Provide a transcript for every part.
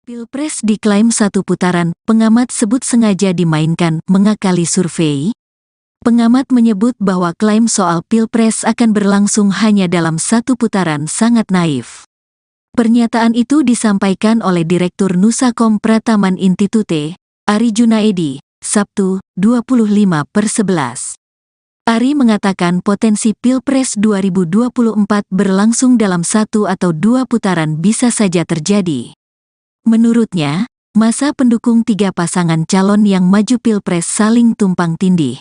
Pilpres diklaim satu putaran, pengamat sebut sengaja dimainkan, mengakali survei. Pengamat menyebut bahwa klaim soal Pilpres akan berlangsung hanya dalam satu putaran sangat naif. Pernyataan itu disampaikan oleh Direktur Nusakom Prataman Institute, Ari Junaedi, Sabtu, 25/11. Ari mengatakan potensi Pilpres 2024 berlangsung dalam satu atau dua putaran bisa saja terjadi. Menurutnya, masa pendukung tiga pasangan calon yang maju Pilpres saling tumpang tindih.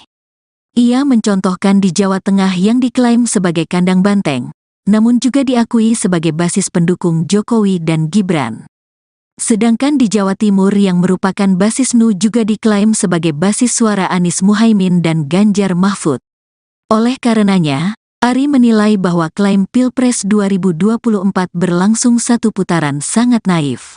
Ia mencontohkan di Jawa Tengah yang diklaim sebagai kandang banteng, namun juga diakui sebagai basis pendukung Jokowi dan Gibran. Sedangkan di Jawa Timur yang merupakan basis NU juga diklaim sebagai basis suara Anies Muhaimin dan Ganjar Mahfud. Oleh karenanya, Ari menilai bahwa klaim Pilpres 2024 berlangsung satu putaran sangat naif.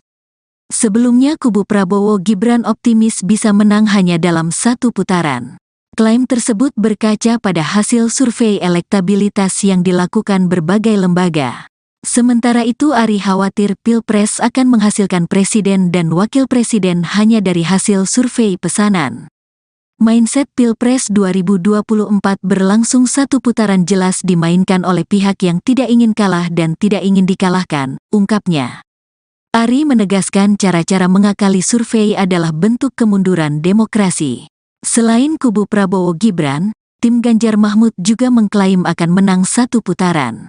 Sebelumnya kubu Prabowo Gibran optimis bisa menang hanya dalam satu putaran. Klaim tersebut berkaca pada hasil survei elektabilitas yang dilakukan berbagai lembaga. Sementara itu Ari khawatir Pilpres akan menghasilkan presiden dan wakil presiden hanya dari hasil survei pesanan. Mindset Pilpres 2024 berlangsung satu putaran jelas dimainkan oleh pihak yang tidak ingin kalah dan tidak ingin dikalahkan, ungkapnya. Ari menegaskan cara-cara mengakali survei adalah bentuk kemunduran demokrasi. Selain kubu Prabowo Gibran, tim Ganjar Mahfud juga mengklaim akan menang satu putaran.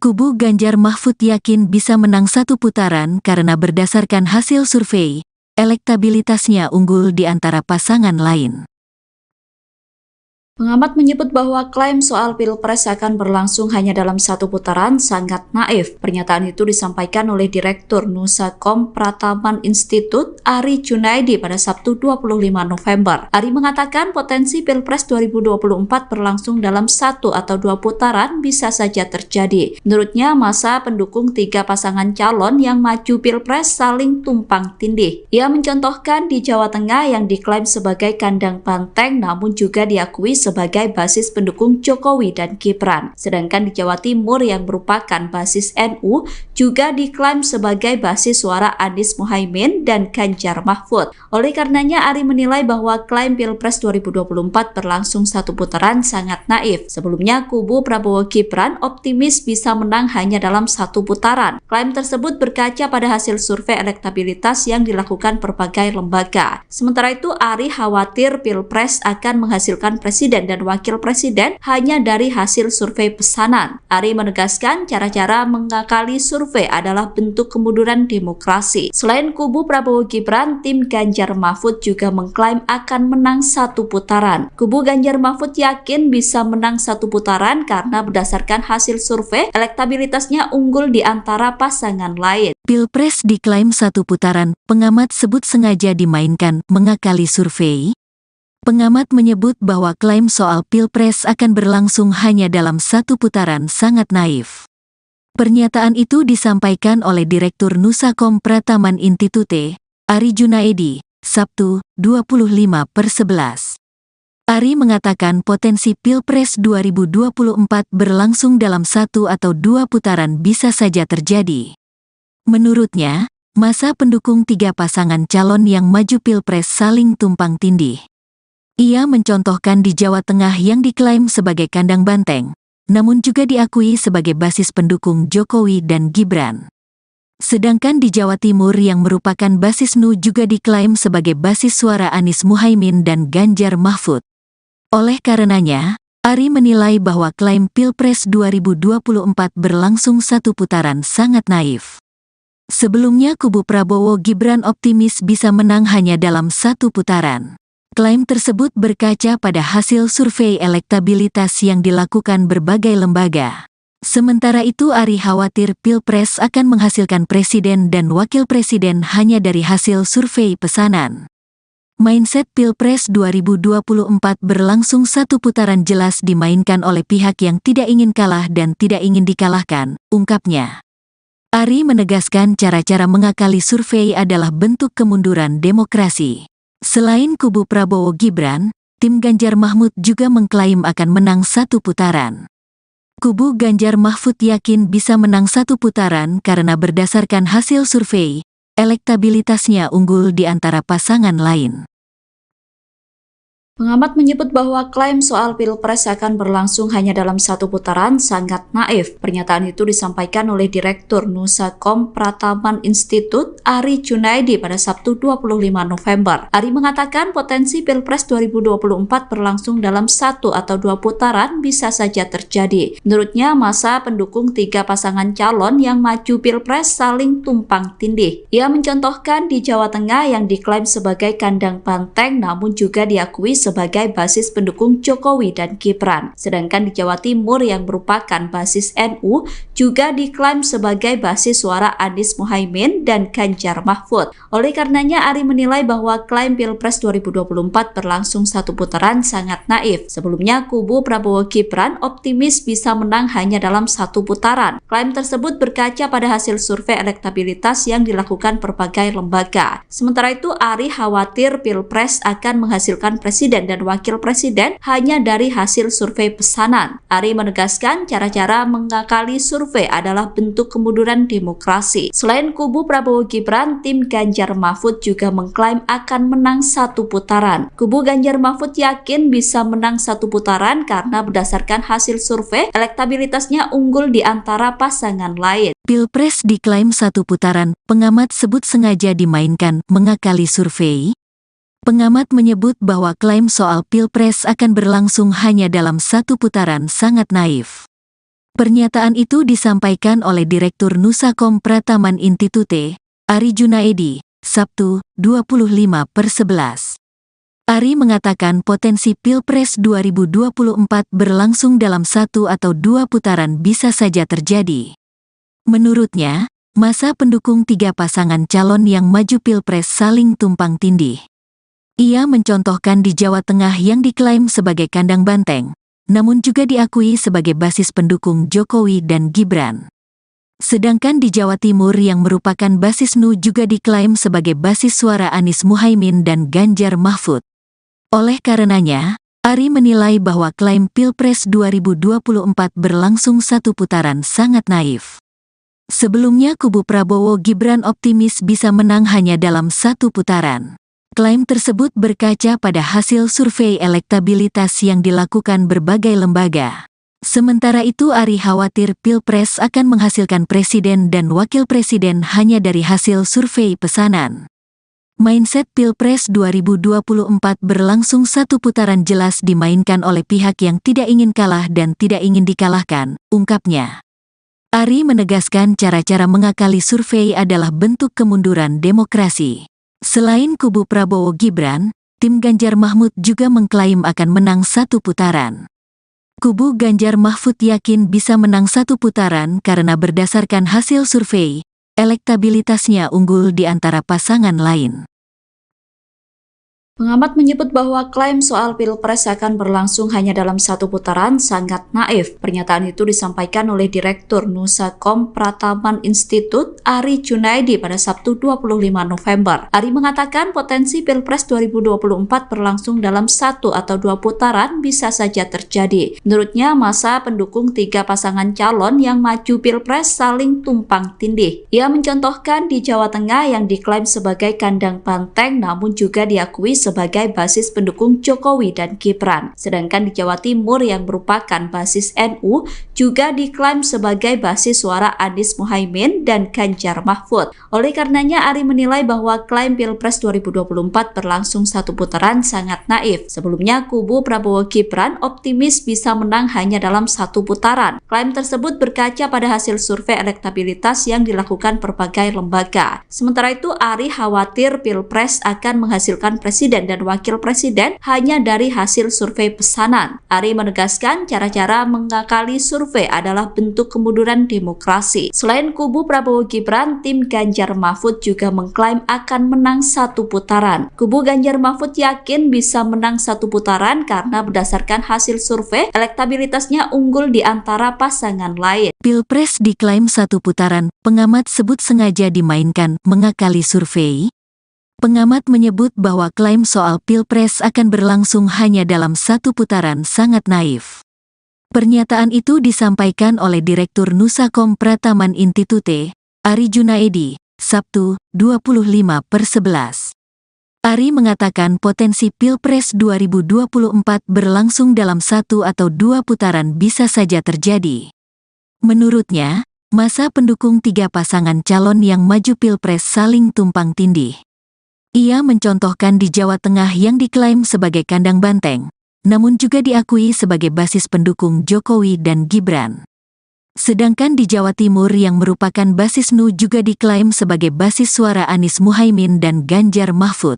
Kubu Ganjar Mahfud yakin bisa menang satu putaran karena berdasarkan hasil survei, elektabilitasnya unggul di antara pasangan lain. Pengamat menyebut bahwa klaim soal Pilpres akan berlangsung hanya dalam satu putaran sangat naif. Pernyataan itu disampaikan oleh Direktur Nusakom Prataman Institute, Ari Junaedi pada Sabtu 25 November. Ari mengatakan potensi Pilpres 2024 berlangsung dalam satu atau dua putaran bisa saja terjadi. Menurutnya, masa pendukung tiga pasangan calon yang maju Pilpres saling tumpang tindih. Ia mencontohkan di Jawa Tengah yang diklaim sebagai kandang banteng namun juga diakui sebagai basis pendukung Jokowi dan Gibran. Sedangkan di Jawa Timur yang merupakan basis NU juga diklaim sebagai basis suara Anies Muhaimin dan Ganjar Mahfud. Oleh karenanya Ari menilai bahwa klaim Pilpres 2024 berlangsung satu putaran sangat naif. Sebelumnya kubu Prabowo Gibran optimis bisa menang hanya dalam satu putaran. Klaim tersebut berkaca pada hasil survei elektabilitas yang dilakukan berbagai lembaga. Sementara itu Ari khawatir Pilpres akan menghasilkan presiden dan wakil presiden hanya dari hasil survei pesanan. Ari menegaskan cara-cara mengakali survei adalah bentuk kemunduran demokrasi. Selain kubu Prabowo Gibran, tim Ganjar Mahfud juga mengklaim akan menang satu putaran. Kubu Ganjar Mahfud yakin bisa menang satu putaran karena berdasarkan hasil survei, elektabilitasnya unggul di antara pasangan lain. Pilpres diklaim satu putaran, pengamat sebut sengaja dimainkan, mengakali survei. Pengamat menyebut bahwa klaim soal Pilpres akan berlangsung hanya dalam satu putaran sangat naif. Pernyataan itu disampaikan oleh Direktur Nusakom Prataman Institute, Ari Junaedi, Sabtu, 25/11. Ari mengatakan potensi Pilpres 2024 berlangsung dalam satu atau dua putaran bisa saja terjadi. Menurutnya, masa pendukung tiga pasangan calon yang maju Pilpres saling tumpang tindih. Ia mencontohkan di Jawa Tengah yang diklaim sebagai kandang banteng, namun juga diakui sebagai basis pendukung Jokowi dan Gibran. Sedangkan di Jawa Timur yang merupakan basis NU juga diklaim sebagai basis suara Anies Muhaimin dan Ganjar Mahfud. Oleh karenanya, Ari menilai bahwa klaim Pilpres 2024 berlangsung satu putaran sangat naif. Sebelumnya kubu Prabowo Gibran optimis bisa menang hanya dalam satu putaran. Klaim tersebut berkaca pada hasil survei elektabilitas yang dilakukan berbagai lembaga. Sementara itu Ari khawatir Pilpres akan menghasilkan presiden dan wakil presiden hanya dari hasil survei pesanan. Mindset Pilpres 2024 berlangsung satu putaran jelas dimainkan oleh pihak yang tidak ingin kalah dan tidak ingin dikalahkan, ungkapnya. Ari menegaskan cara-cara mengakali survei adalah bentuk kemunduran demokrasi. Selain kubu Prabowo Gibran, tim Ganjar Mahfud juga mengklaim akan menang satu putaran. Kubu Ganjar Mahfud yakin bisa menang satu putaran karena berdasarkan hasil survei, elektabilitasnya unggul di antara pasangan lain. Pengamat menyebut bahwa klaim soal Pilpres akan berlangsung hanya dalam satu putaran sangat naif. Pernyataan itu disampaikan oleh Direktur Nusakom Prataman Institut Ari Junaidi pada Sabtu 25 November. Ari mengatakan potensi Pilpres 2024 berlangsung dalam satu atau dua putaran bisa saja terjadi. Menurutnya, masa pendukung tiga pasangan calon yang maju Pilpres saling tumpang tindih. Ia mencontohkan di Jawa Tengah yang diklaim sebagai kandang banteng namun juga diakui sebagai basis pendukung Jokowi dan Gibran. Sedangkan di Jawa Timur yang merupakan basis NU juga diklaim sebagai basis suara Anies Muhaimin dan Ganjar Mahfud. Oleh karenanya, Ari menilai bahwa klaim Pilpres 2024 berlangsung satu putaran sangat naif. Sebelumnya, kubu Prabowo Gibran optimis bisa menang hanya dalam satu putaran. Klaim tersebut berkaca pada hasil survei elektabilitas yang dilakukan berbagai lembaga. Sementara itu, Ari khawatir Pilpres akan menghasilkan presiden dan wakil presiden hanya dari hasil survei pesanan. Ari menegaskan cara-cara mengakali survei adalah bentuk kemunduran demokrasi. Selain kubu Prabowo Gibran, tim Ganjar Mahfud juga mengklaim akan menang satu putaran. Kubu Ganjar Mahfud yakin bisa menang satu putaran karena berdasarkan hasil survei, elektabilitasnya unggul di antara pasangan lain. Pilpres diklaim satu putaran, pengamat sebut sengaja dimainkan, mengakali survei. Pengamat menyebut bahwa klaim soal Pilpres akan berlangsung hanya dalam satu putaran sangat naif. Pernyataan itu disampaikan oleh Direktur Nusakom Prataman Institute, Ari Junaidi, Sabtu, 25/11. Ari mengatakan potensi Pilpres 2024 berlangsung dalam satu atau dua putaran bisa saja terjadi. Menurutnya, masa pendukung tiga pasangan calon yang maju Pilpres saling tumpang tindih. Ia mencontohkan di Jawa Tengah yang diklaim sebagai kandang banteng, namun juga diakui sebagai basis pendukung Jokowi dan Gibran. Sedangkan di Jawa Timur yang merupakan basis NU juga diklaim sebagai basis suara Anies Muhaimin dan Ganjar Mahfud. Oleh karenanya, Ari menilai bahwa klaim Pilpres 2024 berlangsung satu putaran sangat naif. Sebelumnya kubu Prabowo Gibran optimis bisa menang hanya dalam satu putaran. Klaim tersebut berkaca pada hasil survei elektabilitas yang dilakukan berbagai lembaga. Sementara itu, Ari khawatir Pilpres akan menghasilkan presiden dan wakil presiden hanya dari hasil survei pesanan. Mindset Pilpres 2024 berlangsung satu putaran jelas dimainkan oleh pihak yang tidak ingin kalah dan tidak ingin dikalahkan, ungkapnya. Ari menegaskan cara-cara mengakali survei adalah bentuk kemunduran demokrasi. Selain kubu Prabowo Gibran, tim Ganjar Mahfud juga mengklaim akan menang satu putaran. Kubu Ganjar Mahfud yakin bisa menang satu putaran karena berdasarkan hasil survei, elektabilitasnya unggul di antara pasangan lain. Pengamat menyebut bahwa klaim soal Pilpres akan berlangsung hanya dalam satu putaran sangat naif. Pernyataan itu disampaikan oleh Direktur Nusakom Prataman Institut Ari Junaidi pada Sabtu 25 November. Ari mengatakan potensi Pilpres 2024 berlangsung dalam satu atau dua putaran bisa saja terjadi. Menurutnya, masa pendukung tiga pasangan calon yang maju Pilpres saling tumpang tindih. Ia mencontohkan di Jawa Tengah yang diklaim sebagai kandang banteng namun juga diakui sebagai basis pendukung Jokowi dan Gibran. Sedangkan di Jawa Timur yang merupakan basis NU juga diklaim sebagai basis suara Anies Muhaimin dan Ganjar Mahfud. Oleh karenanya, Ari menilai bahwa klaim Pilpres 2024 berlangsung satu putaran sangat naif. Sebelumnya, kubu Prabowo Gibran optimis bisa menang hanya dalam satu putaran. Klaim tersebut berkaca pada hasil survei elektabilitas yang dilakukan berbagai lembaga. Sementara itu, Ari khawatir Pilpres akan menghasilkan presiden dan wakil presiden hanya dari hasil survei pesanan. Ari menegaskan cara-cara mengakali survei adalah bentuk kemunduran demokrasi. Selain kubu Prabowo Gibran, tim Ganjar Mahfud juga mengklaim akan menang satu putaran. Kubu Ganjar Mahfud yakin bisa menang satu putaran karena berdasarkan hasil survei, elektabilitasnya unggul di antara pasangan lain. Pilpres diklaim satu putaran, pengamat sebut sengaja dimainkan, mengakali survei. Pengamat menyebut bahwa klaim soal Pilpres akan berlangsung hanya dalam satu putaran sangat naif. Pernyataan itu disampaikan oleh Direktur Nusakom Prataman Institute, Ari Junaidi, Sabtu, 25/11. Ari mengatakan potensi Pilpres 2024 berlangsung dalam 1 atau 2 putaran bisa saja terjadi. Menurutnya, masa pendukung 3 pasangan calon yang maju Pilpres saling tumpang tindih. Ia mencontohkan di Jawa Tengah yang diklaim sebagai kandang banteng, namun juga diakui sebagai basis pendukung Jokowi dan Gibran. Sedangkan di Jawa Timur yang merupakan basis NU juga diklaim sebagai basis suara Anies Muhaimin dan Ganjar Mahfud.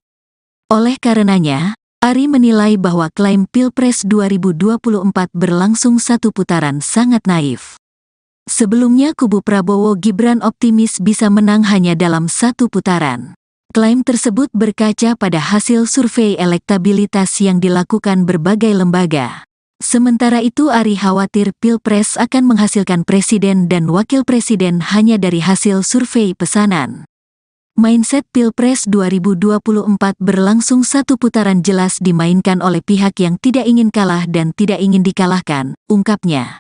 Oleh karenanya, Ari menilai bahwa klaim Pilpres 2024 berlangsung 1 putaran sangat naif. Sebelumnya kubu Prabowo Gibran optimis bisa menang hanya dalam 1 putaran. Klaim tersebut berkaca pada hasil survei elektabilitas yang dilakukan berbagai lembaga. Sementara itu Ari khawatir Pilpres akan menghasilkan presiden dan wakil presiden hanya dari hasil survei pesanan. Mindset Pilpres 2024 berlangsung 1 putaran jelas dimainkan oleh pihak yang tidak ingin kalah dan tidak ingin dikalahkan, ungkapnya.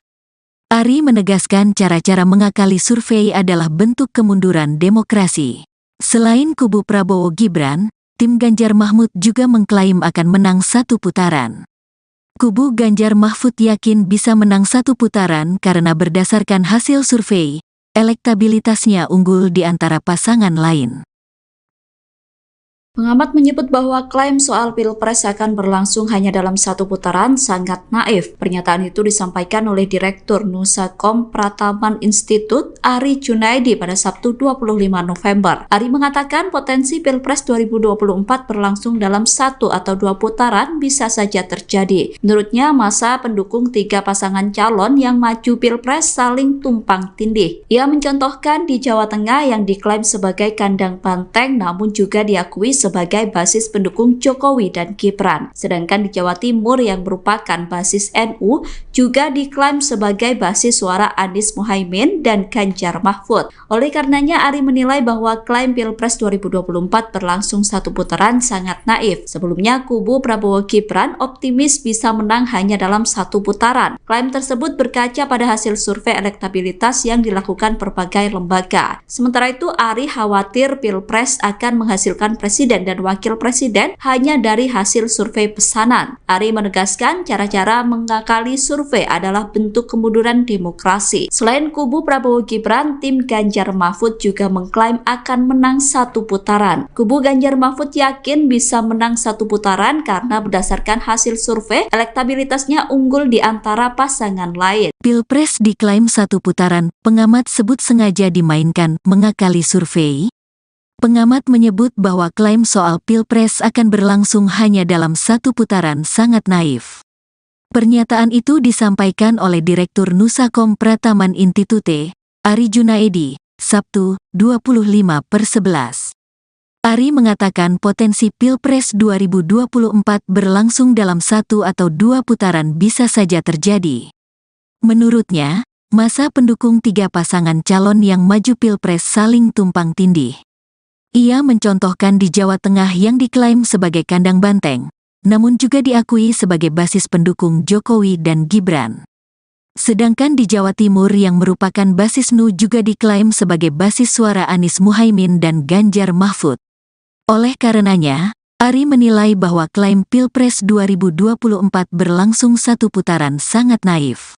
Ari menegaskan cara-cara mengakali survei adalah bentuk kemunduran demokrasi. Selain kubu Prabowo Gibran, tim Ganjar Mahfud juga mengklaim akan menang 1 putaran. Kubu Ganjar Mahfud yakin bisa menang 1 putaran karena berdasarkan hasil survei, elektabilitasnya unggul di antara pasangan lain. Pengamat menyebut bahwa klaim soal Pilpres akan berlangsung hanya dalam 1 putaran sangat naif. Pernyataan itu disampaikan oleh Direktur Nusakom Prataman Institut Ari Junaidi pada Sabtu 25 November. Ari mengatakan potensi Pilpres 2024 berlangsung dalam 1 atau 2 putaran bisa saja terjadi. Menurutnya, masa pendukung 3 pasangan calon yang maju Pilpres saling tumpang tindih. Ia mencontohkan di Jawa Tengah yang diklaim sebagai kandang banteng namun juga diakui sebagai basis pendukung Jokowi dan Gibran. Sedangkan di Jawa Timur yang merupakan basis NU juga diklaim sebagai basis suara Anies Muhaimin dan Ganjar Mahfud. Oleh karenanya Ari menilai bahwa klaim Pilpres 2024 berlangsung 1 putaran sangat naif. Sebelumnya kubu Prabowo Gibran optimis bisa menang hanya dalam 1 putaran. Klaim tersebut berkaca pada hasil survei elektabilitas yang dilakukan berbagai lembaga. Sementara itu Ari khawatir Pilpres akan menghasilkan presiden dan wakil presiden hanya dari hasil survei pesanan. Ari menegaskan cara-cara mengakali survei adalah bentuk kemunduran demokrasi. Selain kubu Prabowo Gibran, tim Ganjar Mahfud juga mengklaim akan menang 1 putaran. Kubu Ganjar Mahfud yakin bisa menang 1 putaran karena berdasarkan hasil survei, elektabilitasnya unggul di antara pasangan lain. Pilpres diklaim 1 putaran, pengamat sebut sengaja dimainkan mengakali survei. Pengamat menyebut bahwa klaim soal Pilpres akan berlangsung hanya dalam 1 putaran sangat naif. Pernyataan itu disampaikan oleh Direktur Nusakom Prataman Institute, Ari Junaidi, Sabtu, 25/11. Ari mengatakan potensi Pilpres 2024 berlangsung dalam 1 atau 2 putaran bisa saja terjadi. Menurutnya, masa pendukung 3 pasangan calon yang maju Pilpres saling tumpang tindih. Ia mencontohkan di Jawa Tengah yang diklaim sebagai kandang banteng, namun juga diakui sebagai basis pendukung Jokowi dan Gibran. Sedangkan di Jawa Timur yang merupakan basis NU juga diklaim sebagai basis suara Anies Muhaimin dan Ganjar Mahfud. Oleh karenanya, Ari menilai bahwa klaim Pilpres 2024 berlangsung 1 putaran sangat naif.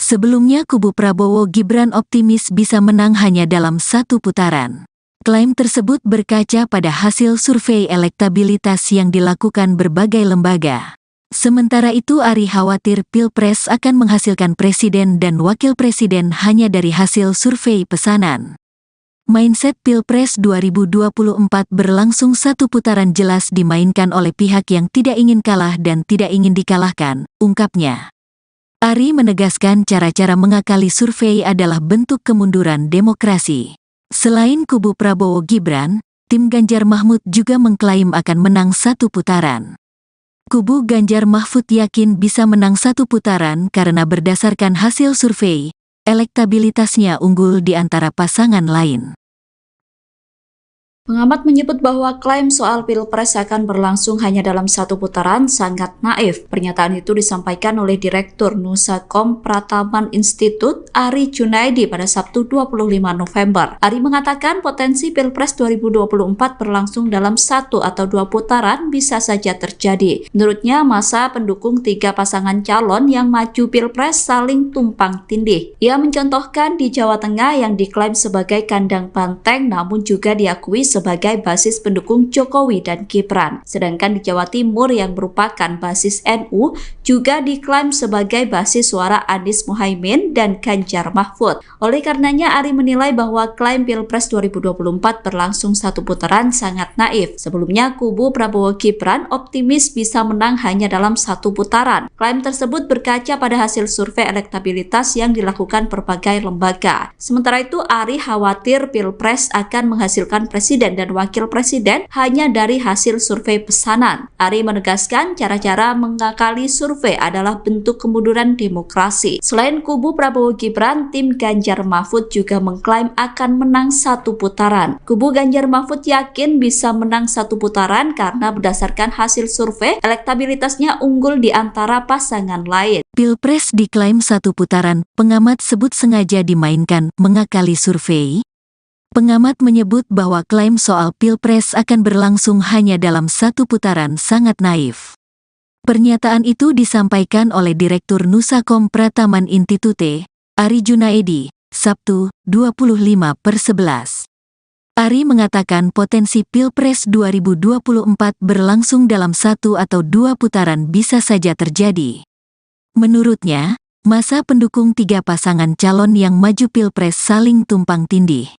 Sebelumnya kubu Prabowo Gibran optimis bisa menang hanya dalam 1 putaran. Klaim tersebut berkaca pada hasil survei elektabilitas yang dilakukan berbagai lembaga. Sementara itu Ari khawatir Pilpres akan menghasilkan presiden dan wakil presiden hanya dari hasil survei pesanan. Mindset Pilpres 2024 berlangsung 1 putaran jelas dimainkan oleh pihak yang tidak ingin kalah dan tidak ingin dikalahkan, ungkapnya. Ari menegaskan cara-cara mengakali survei adalah bentuk kemunduran demokrasi. Selain kubu Prabowo Gibran, tim Ganjar Mahfud juga mengklaim akan menang 1 putaran. Kubu Ganjar Mahfud yakin bisa menang 1 putaran karena berdasarkan hasil survei, elektabilitasnya unggul di antara pasangan lain. Pengamat menyebut bahwa klaim soal Pilpres akan berlangsung hanya dalam satu putaran sangat naif. Pernyataan itu disampaikan oleh Direktur Nusakom Prataman Institut, Ari Junaidi pada Sabtu 25 November. Ari mengatakan potensi Pilpres 2024 berlangsung dalam satu atau dua putaran bisa saja terjadi. Menurutnya, masa pendukung tiga pasangan calon yang maju Pilpres saling tumpang tindih. Ia mencontohkan di Jawa Tengah yang diklaim sebagai kandang banteng namun juga diakui sebagai basis pendukung Jokowi dan Gibran. Sedangkan di Jawa Timur yang merupakan basis NU juga diklaim sebagai basis suara Anies Muhaimin dan Ganjar Mahfud. Oleh karenanya, Ari menilai bahwa klaim Pilpres 2024 berlangsung satu putaran sangat naif. Sebelumnya, kubu Prabowo Gibran optimis bisa menang hanya dalam satu putaran. Klaim tersebut berkaca pada hasil survei elektabilitas yang dilakukan berbagai lembaga. Sementara itu, Ari khawatir Pilpres akan menghasilkan presiden dan wakil presiden hanya dari hasil survei pesanan. Ari menegaskan cara-cara mengakali survei adalah bentuk kemunduran demokrasi. Selain kubu Prabowo Gibran, tim Ganjar Mahfud juga mengklaim akan menang satu putaran. Kubu Ganjar Mahfud yakin bisa menang satu putaran karena berdasarkan hasil survei, elektabilitasnya unggul di antara pasangan lain. Pilpres diklaim satu putaran, pengamat sebut sengaja dimainkan, mengakali survei. Pengamat menyebut bahwa klaim soal Pilpres akan berlangsung hanya dalam satu putaran sangat naif. Pernyataan itu disampaikan oleh Direktur Nusakom Prataman Institute, Ari Junaidi, Sabtu, 25/11. Ari mengatakan potensi Pilpres 2024 berlangsung dalam satu atau dua putaran bisa saja terjadi. Menurutnya, masa pendukung tiga pasangan calon yang maju Pilpres saling tumpang tindih.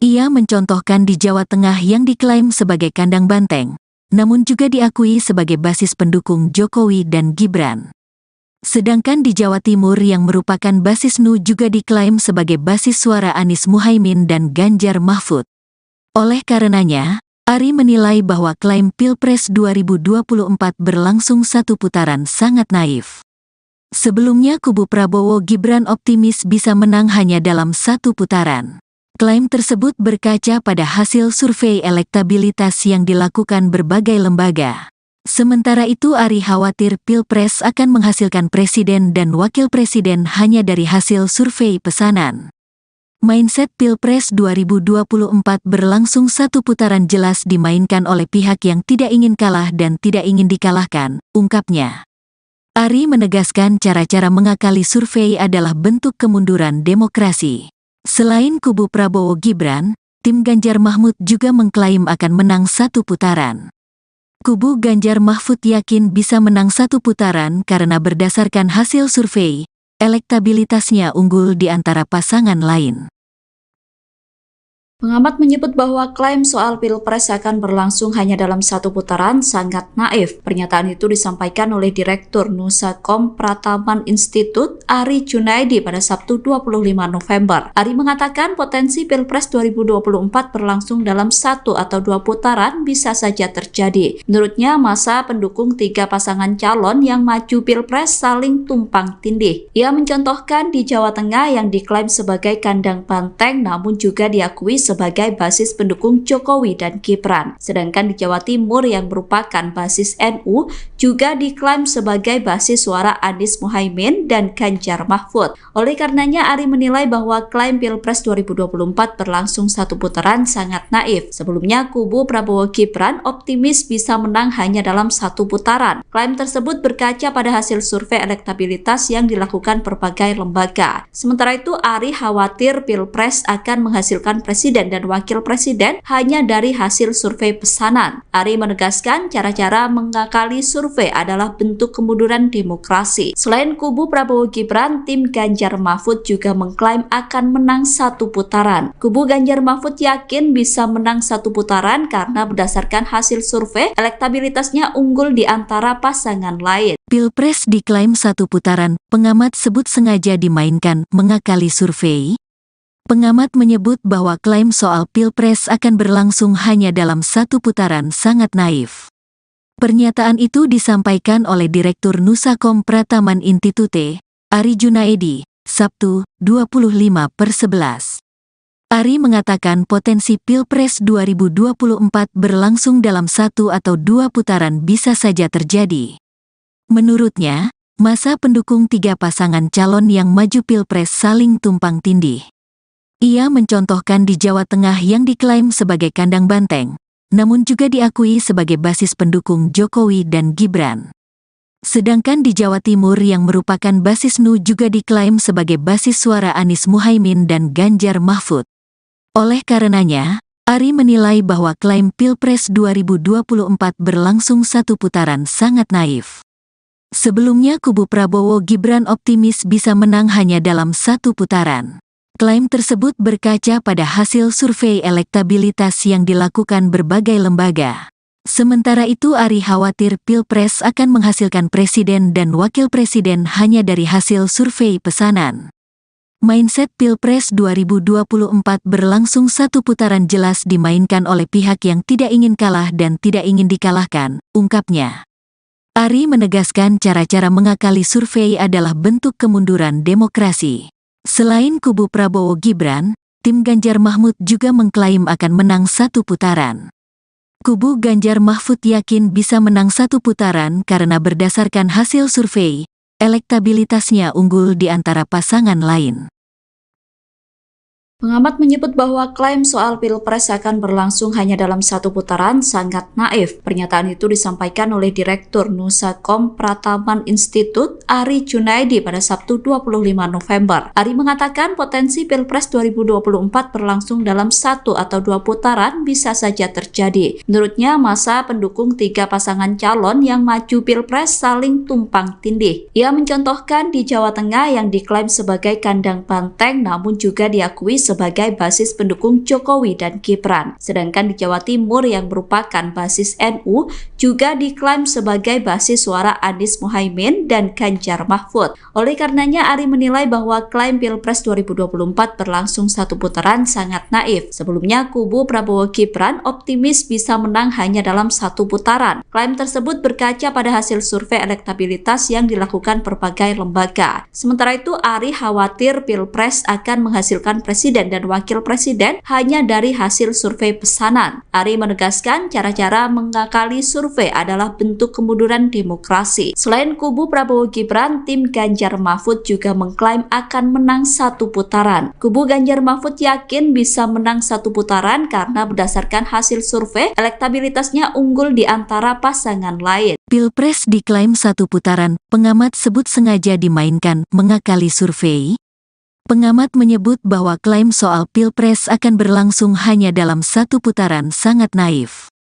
Ia mencontohkan di Jawa Tengah yang diklaim sebagai kandang banteng, namun juga diakui sebagai basis pendukung Jokowi dan Gibran. Sedangkan di Jawa Timur yang merupakan basis NU juga diklaim sebagai basis suara Anies Muhaimin dan Ganjar Mahfud. Oleh karenanya, Ari menilai bahwa klaim Pilpres 2024 berlangsung satu putaran sangat naif. Sebelumnya kubu Prabowo Gibran optimis bisa menang hanya dalam satu putaran. Klaim tersebut berkaca pada hasil survei elektabilitas yang dilakukan berbagai lembaga. Sementara itu, Ari khawatir Pilpres akan menghasilkan presiden dan wakil presiden hanya dari hasil survei pesanan. Mindset Pilpres 2024 berlangsung satu putaran jelas dimainkan oleh pihak yang tidak ingin kalah dan tidak ingin dikalahkan, ungkapnya. Ari menegaskan cara-cara mengakali survei adalah bentuk kemunduran demokrasi. Selain kubu Prabowo Gibran, tim Ganjar Mahfud juga mengklaim akan menang satu putaran. Kubu Ganjar Mahfud yakin bisa menang satu putaran karena berdasarkan hasil survei, elektabilitasnya unggul di antara pasangan lain. Pengamat menyebut bahwa klaim soal Pilpres akan berlangsung hanya dalam satu putaran sangat naif. Pernyataan itu disampaikan oleh Direktur Nusakom Prataman Institut, Ari Junaidi pada Sabtu 25 November. Ari mengatakan potensi Pilpres 2024 berlangsung dalam satu atau dua putaran bisa saja terjadi. Menurutnya, masa pendukung tiga pasangan calon yang maju Pilpres saling tumpang tindih. Ia mencontohkan di Jawa Tengah yang diklaim sebagai kandang banteng namun juga diakui sebagai basis pendukung Jokowi dan Gibran. Sedangkan di Jawa Timur yang merupakan basis NU juga diklaim sebagai basis suara Anies Muhaimin dan Ganjar Mahfud. Oleh karenanya, Ari menilai bahwa klaim Pilpres 2024 berlangsung satu putaran sangat naif. Sebelumnya, kubu Prabowo Gibran optimis bisa menang hanya dalam satu putaran. Klaim tersebut berkaca pada hasil survei elektabilitas yang dilakukan berbagai lembaga. Sementara itu, Ari khawatir Pilpres akan menghasilkan presiden dan wakil presiden hanya dari hasil survei pesanan. Ari menegaskan cara-cara mengakali survei adalah bentuk kemunduran demokrasi. Selain kubu Prabowo Gibran, tim Ganjar Mahfud juga mengklaim akan menang satu putaran. Kubu Ganjar Mahfud yakin bisa menang satu putaran karena berdasarkan hasil survei, elektabilitasnya unggul di antara pasangan lain. Pilpres diklaim satu putaran, pengamat sebut sengaja dimainkan, mengakali survei. Pengamat menyebut bahwa klaim soal Pilpres akan berlangsung hanya dalam satu putaran sangat naif. Pernyataan itu disampaikan oleh Direktur Nusakom Prataman Institute, Ari Junaidi, Sabtu, 25/11. Ari mengatakan potensi Pilpres 2024 berlangsung dalam 1 atau 2 putaran bisa saja terjadi. Menurutnya, masa pendukung 3 pasangan calon yang maju Pilpres saling tumpang tindih. Ia mencontohkan di Jawa Tengah yang diklaim sebagai kandang banteng, namun juga diakui sebagai basis pendukung Jokowi dan Gibran. Sedangkan di Jawa Timur yang merupakan basis NU juga diklaim sebagai basis suara Anies Muhaimin dan Ganjar Mahfud. Oleh karenanya, Ari menilai bahwa klaim Pilpres 2024 berlangsung 1 putaran sangat naif. Sebelumnya kubu Prabowo Gibran optimis bisa menang hanya dalam 1 putaran. Klaim tersebut berkaca pada hasil survei elektabilitas yang dilakukan berbagai lembaga. Sementara itu Ari khawatir Pilpres akan menghasilkan presiden dan wakil presiden hanya dari hasil survei pesanan. Mindset Pilpres 2024 berlangsung 1 putaran jelas dimainkan oleh pihak yang tidak ingin kalah dan tidak ingin dikalahkan, ungkapnya. Ari menegaskan cara-cara mengakali survei adalah bentuk kemunduran demokrasi. Selain kubu Prabowo Gibran, tim Ganjar Mahfud juga mengklaim akan menang 1 putaran. Kubu Ganjar Mahfud yakin bisa menang 1 putaran karena berdasarkan hasil survei, elektabilitasnya unggul di antara pasangan lain. Pengamat menyebut bahwa klaim soal Pilpres akan berlangsung hanya dalam 1 putaran sangat naif. Pernyataan itu disampaikan oleh Direktur Nusakom Prataman Institut Ari Junaidi pada Sabtu 25 November. Ari mengatakan potensi Pilpres 2024 berlangsung dalam 1 atau 2 putaran bisa saja terjadi. Menurutnya, masa pendukung 3 pasangan calon yang maju Pilpres saling tumpang tindih. Ia mencontohkan di Jawa Tengah yang diklaim sebagai kandang banteng namun juga diakui sebagai basis pendukung Jokowi dan Gibran. Sedangkan di Jawa Timur yang merupakan basis NU juga diklaim sebagai basis suara Anies Muhaimin dan Ganjar Mahfud. Oleh karenanya Ari menilai bahwa klaim Pilpres 2024 berlangsung 1 putaran sangat naif. Sebelumnya kubu Prabowo Gibran optimis bisa menang hanya dalam 1 putaran. Klaim tersebut berkaca pada hasil survei elektabilitas yang dilakukan berbagai lembaga. Sementara itu Ari khawatir Pilpres akan menghasilkan presiden dan wakil presiden hanya dari hasil survei pesanan. Ari menegaskan cara-cara mengakali survei adalah bentuk kemunduran demokrasi. Selain kubu Prabowo Gibran, tim Ganjar Mahfud juga mengklaim akan menang 1 putaran. Kubu Ganjar Mahfud yakin bisa menang 1 putaran karena berdasarkan hasil survei elektabilitasnya unggul di antara pasangan lain. Pilpres diklaim 1 putaran, pengamat sebut sengaja dimainkan mengakali survei. Pengamat menyebut bahwa klaim soal Pilpres akan berlangsung hanya dalam 1 putaran sangat naif.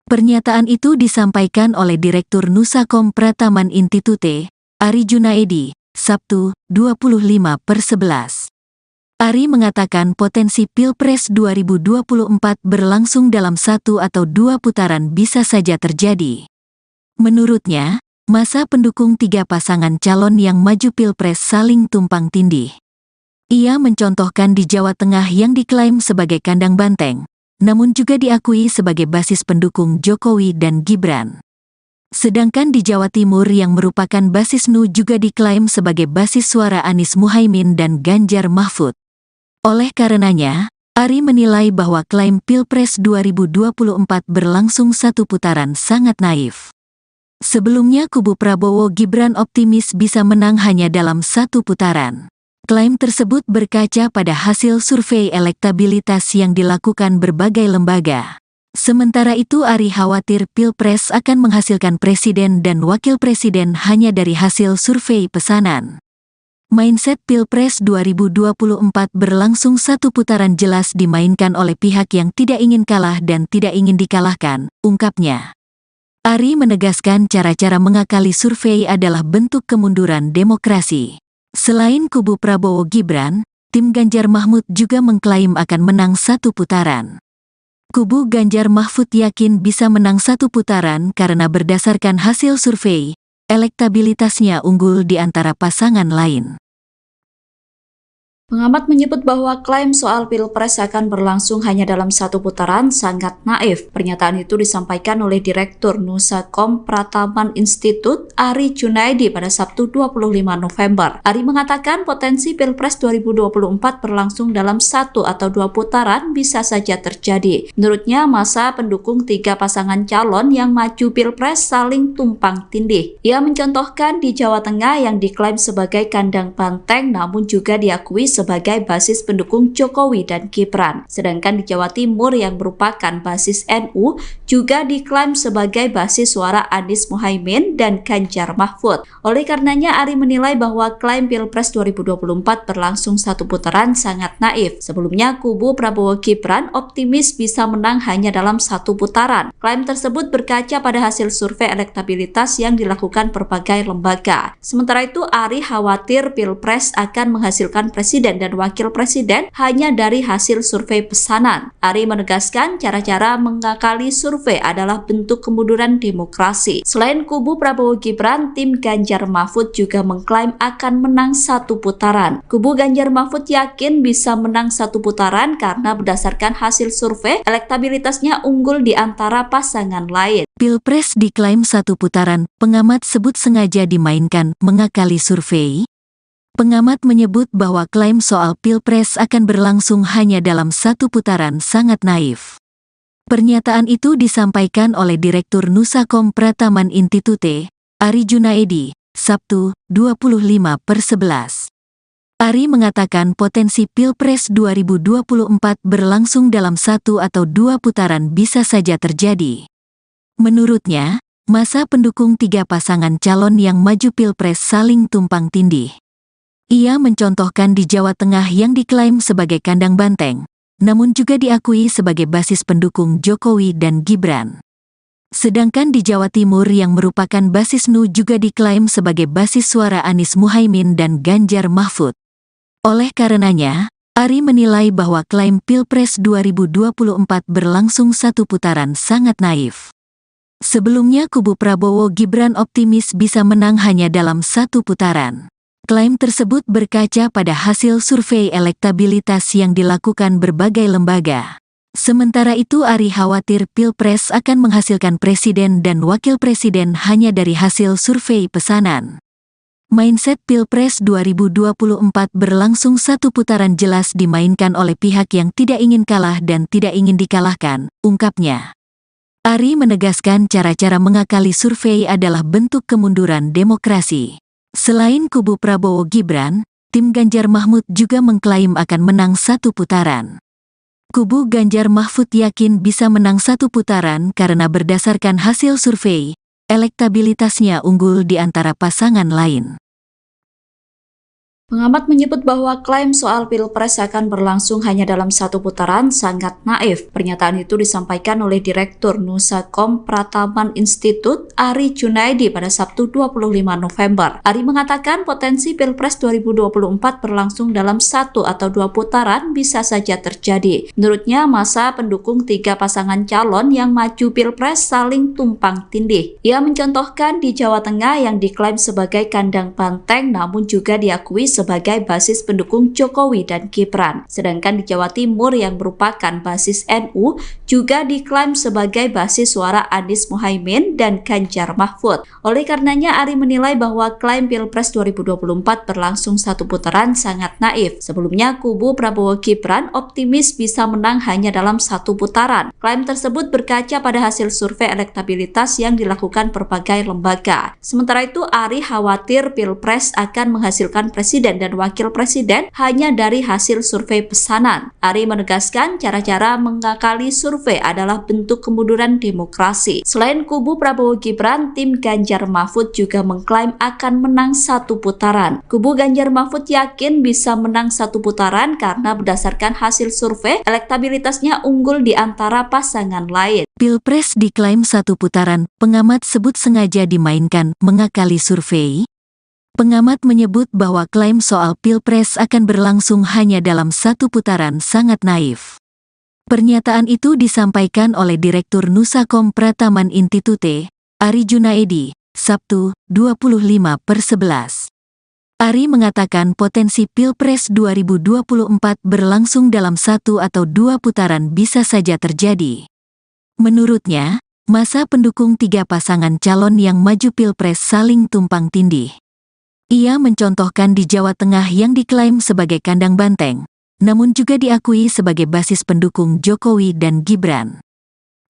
Pernyataan itu disampaikan oleh Direktur Nusakom Prataman Institute, Ari Junaidi, Sabtu, 25/11. Ari mengatakan potensi Pilpres 2024 berlangsung dalam 1 atau 2 putaran bisa saja terjadi. Menurutnya, masa pendukung 3 pasangan calon yang maju Pilpres saling tumpang tindih. Ia mencontohkan di Jawa Tengah yang diklaim sebagai kandang banteng, namun juga diakui sebagai basis pendukung Jokowi dan Gibran. Sedangkan di Jawa Timur yang merupakan basis NU juga diklaim sebagai basis suara Anies Muhaimin dan Ganjar Mahfud. Oleh karenanya, Ari menilai bahwa klaim Pilpres 2024 berlangsung 1 putaran sangat naif. Sebelumnya kubu Prabowo Gibran optimis bisa menang hanya dalam 1 putaran. Klaim tersebut berkaca pada hasil survei elektabilitas yang dilakukan berbagai lembaga. Sementara itu Ari khawatir Pilpres akan menghasilkan presiden dan wakil presiden hanya dari hasil survei pesanan. Mindset Pilpres 2024 berlangsung 1 putaran jelas dimainkan oleh pihak yang tidak ingin kalah dan tidak ingin dikalahkan, ungkapnya. Ari menegaskan cara-cara mengakali survei adalah bentuk kemunduran demokrasi. Selain kubu Prabowo Gibran, tim Ganjar Mahfud juga mengklaim akan menang 1 putaran. Kubu Ganjar Mahfud yakin bisa menang 1 putaran karena berdasarkan hasil survei, elektabilitasnya unggul di antara pasangan lain. Pengamat menyebut bahwa klaim soal Pilpres akan berlangsung hanya dalam satu putaran sangat naif. Pernyataan itu disampaikan oleh Direktur Nusakom Prataman Institut, Ari Junaidi pada Sabtu 25 November. Ari mengatakan potensi Pilpres 2024 berlangsung dalam satu atau dua putaran bisa saja terjadi. Menurutnya, masa pendukung tiga pasangan calon yang maju Pilpres saling tumpang tindih. Ia mencontohkan di Jawa Tengah yang diklaim sebagai kandang banteng namun juga diakui sebagai basis pendukung Jokowi dan Gibran. Sedangkan di Jawa Timur yang merupakan basis NU juga diklaim sebagai basis suara Anies Muhaimin dan Ganjar Mahfud. Oleh karenanya, Ari menilai bahwa klaim Pilpres 2024 berlangsung satu putaran sangat naif. Sebelumnya, kubu Prabowo Gibran optimis bisa menang hanya dalam satu putaran. Klaim tersebut berkaca pada hasil survei elektabilitas yang dilakukan berbagai lembaga. Sementara itu, Ari khawatir Pilpres akan menghasilkan presiden dan wakil presiden hanya dari hasil survei pesanan. Ari menegaskan cara-cara mengakali survei adalah bentuk kemunduran demokrasi. Selain kubu Prabowo Gibran, tim Ganjar Mahfud juga mengklaim akan menang satu putaran. Kubu Ganjar Mahfud yakin bisa menang satu putaran karena berdasarkan hasil survei, elektabilitasnya unggul di antara pasangan lain. Pilpres diklaim satu putaran, pengamat sebut sengaja dimainkan, mengakali survei. Pengamat menyebut bahwa klaim soal Pilpres akan berlangsung hanya dalam satu putaran sangat naif. Pernyataan itu disampaikan oleh Direktur Nusakom Prataman Institute, Ari Junaidi, Sabtu, 25/11. Ari mengatakan potensi Pilpres 2024 berlangsung dalam satu atau dua putaran bisa saja terjadi. Menurutnya, masa pendukung tiga pasangan calon yang maju Pilpres saling tumpang tindih. Ia mencontohkan di Jawa Tengah yang diklaim sebagai kandang banteng, namun juga diakui sebagai basis pendukung Jokowi dan Gibran. Sedangkan di Jawa Timur yang merupakan basis NU juga diklaim sebagai basis suara Anies Muhaimin dan Ganjar Mahfud. Oleh karenanya, Ari menilai bahwa klaim Pilpres 2024 berlangsung satu putaran sangat naif. Sebelumnya kubu Prabowo Gibran optimis bisa menang hanya dalam satu putaran. Klaim tersebut berkaca pada hasil survei elektabilitas yang dilakukan berbagai lembaga. Sementara itu, Ari khawatir Pilpres akan menghasilkan presiden dan wakil presiden hanya dari hasil survei pesanan. Mindset Pilpres 2024 berlangsung satu putaran jelas dimainkan oleh pihak yang tidak ingin kalah dan tidak ingin dikalahkan, ungkapnya. Ari menegaskan cara-cara mengakali survei adalah bentuk kemunduran demokrasi. Selain kubu Prabowo Gibran, tim Ganjar Mahfud juga mengklaim akan menang satu putaran. Kubu Ganjar Mahfud yakin bisa menang satu putaran karena berdasarkan hasil survei, elektabilitasnya unggul di antara pasangan lain. Pengamat menyebut bahwa klaim soal Pilpres akan berlangsung hanya dalam satu putaran sangat naif. Pernyataan itu disampaikan oleh Direktur Nusakom Prataman Institut, Ari Junaidi pada Sabtu 25 November. Ari mengatakan potensi Pilpres 2024 berlangsung dalam satu atau dua putaran bisa saja terjadi. Menurutnya, masa pendukung tiga pasangan calon yang maju Pilpres saling tumpang tindih. Ia mencontohkan di Jawa Tengah yang diklaim sebagai kandang banteng namun juga diakui sebagai basis pendukung Jokowi dan Gibran. Sedangkan di Jawa Timur yang merupakan basis NU juga diklaim sebagai basis suara Anies Muhaimin dan Ganjar Mahfud. Oleh karenanya, Ari menilai bahwa klaim Pilpres 2024 berlangsung satu putaran sangat naif. Sebelumnya, kubu Prabowo Gibran optimis bisa menang hanya dalam satu putaran. Klaim tersebut berkaca pada hasil survei elektabilitas yang dilakukan berbagai lembaga. Sementara itu, Ari khawatir Pilpres akan menghasilkan presiden dan wakil presiden hanya dari hasil survei pesanan. Ari menegaskan cara-cara mengakali survei adalah bentuk kemunduran demokrasi. Selain kubu Prabowo Gibran, tim Ganjar Mahfud juga mengklaim akan menang satu putaran. Kubu Ganjar Mahfud yakin bisa menang satu putaran karena berdasarkan hasil survei, elektabilitasnya unggul di antara pasangan lain. Pilpres diklaim satu putaran, pengamat sebut sengaja dimainkan, mengakali survei. Pengamat menyebut bahwa klaim soal Pilpres akan berlangsung hanya dalam satu putaran sangat naif. Pernyataan itu disampaikan oleh Direktur Nusakom Prataman Institute, Ari Junaidi, Sabtu, 25/11. Ari mengatakan potensi Pilpres 2024 berlangsung dalam 1 atau 2 putaran bisa saja terjadi. Menurutnya, masa pendukung 3 pasangan calon yang maju Pilpres saling tumpang tindih. Ia mencontohkan di Jawa Tengah yang diklaim sebagai kandang banteng, namun juga diakui sebagai basis pendukung Jokowi dan Gibran.